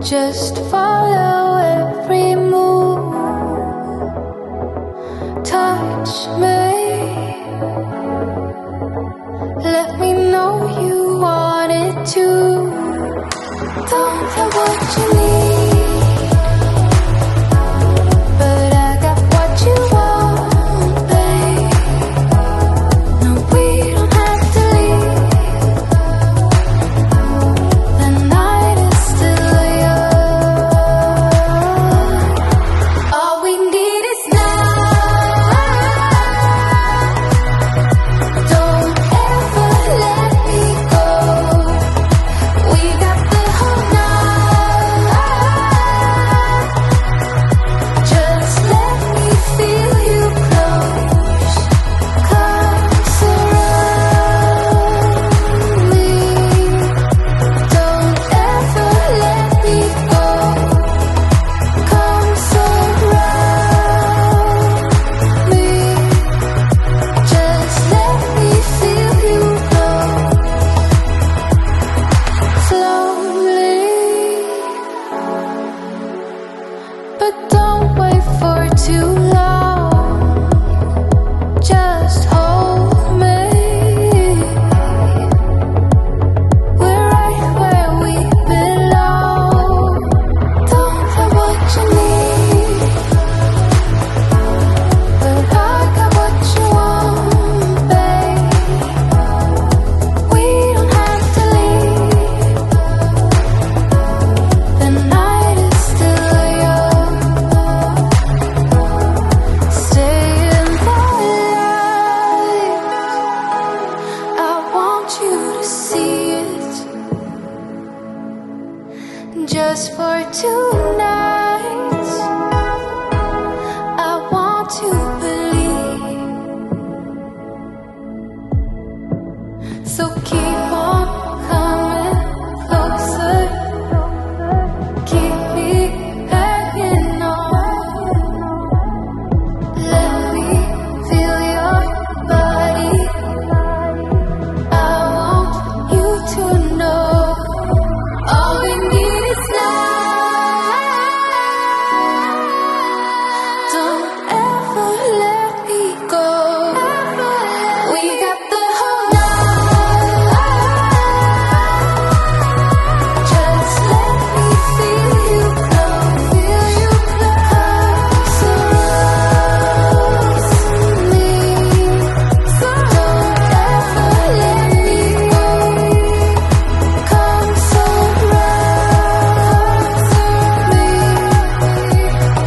Just follow every move. Touch me. Let me know you want it too. Don't have what you need, but I got what you want, babe. No, we don't have to leave. The night is still young. All we need is now. Don't ever let me go. We got the whole night. Just let me feel you close. Come surround me. Don't ever let me go. Come surround me. Just let me feel you close. Slowly, but don't wait for too long. Just hold me. We're right where we belong. Don't have what you need, but I got what you want, babe. We don't have to leave. The night is still young. Stay in the light. I want you to see it. Just for tonight, I want to believe. So keep on coming closer. Keep me hanging on. Let me feel your body. I want you to know all we need is now. Don't ever let me go. We got the whole night. Just let me feel you close. Surround me. Don't ever let me go. Come surround me.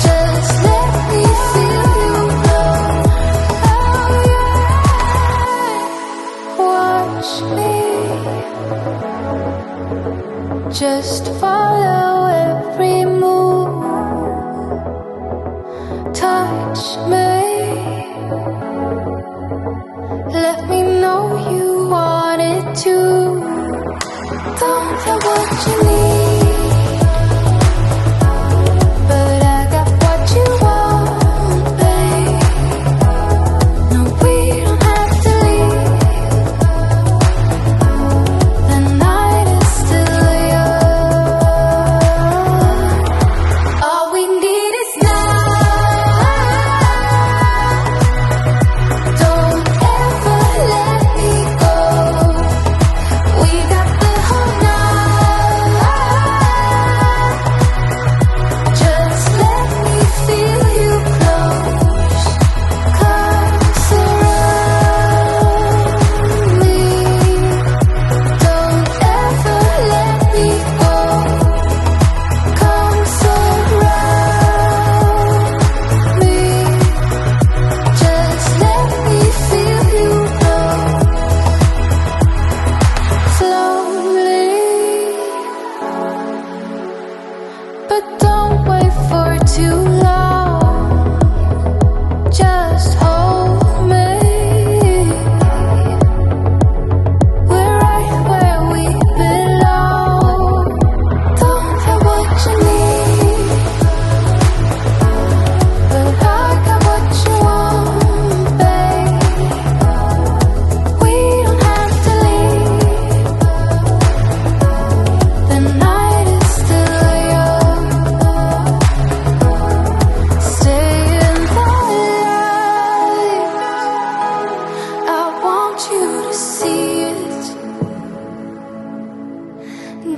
Just let me feel you close. Watch me. Just follow every move. Touch me. Let me know you want it too. Don't have what you need, but I got what you want, babe. No, we don't have to leave. The night is still young. All we need is now. Don't ever let me go. We got the whole night.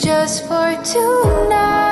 just for tonight.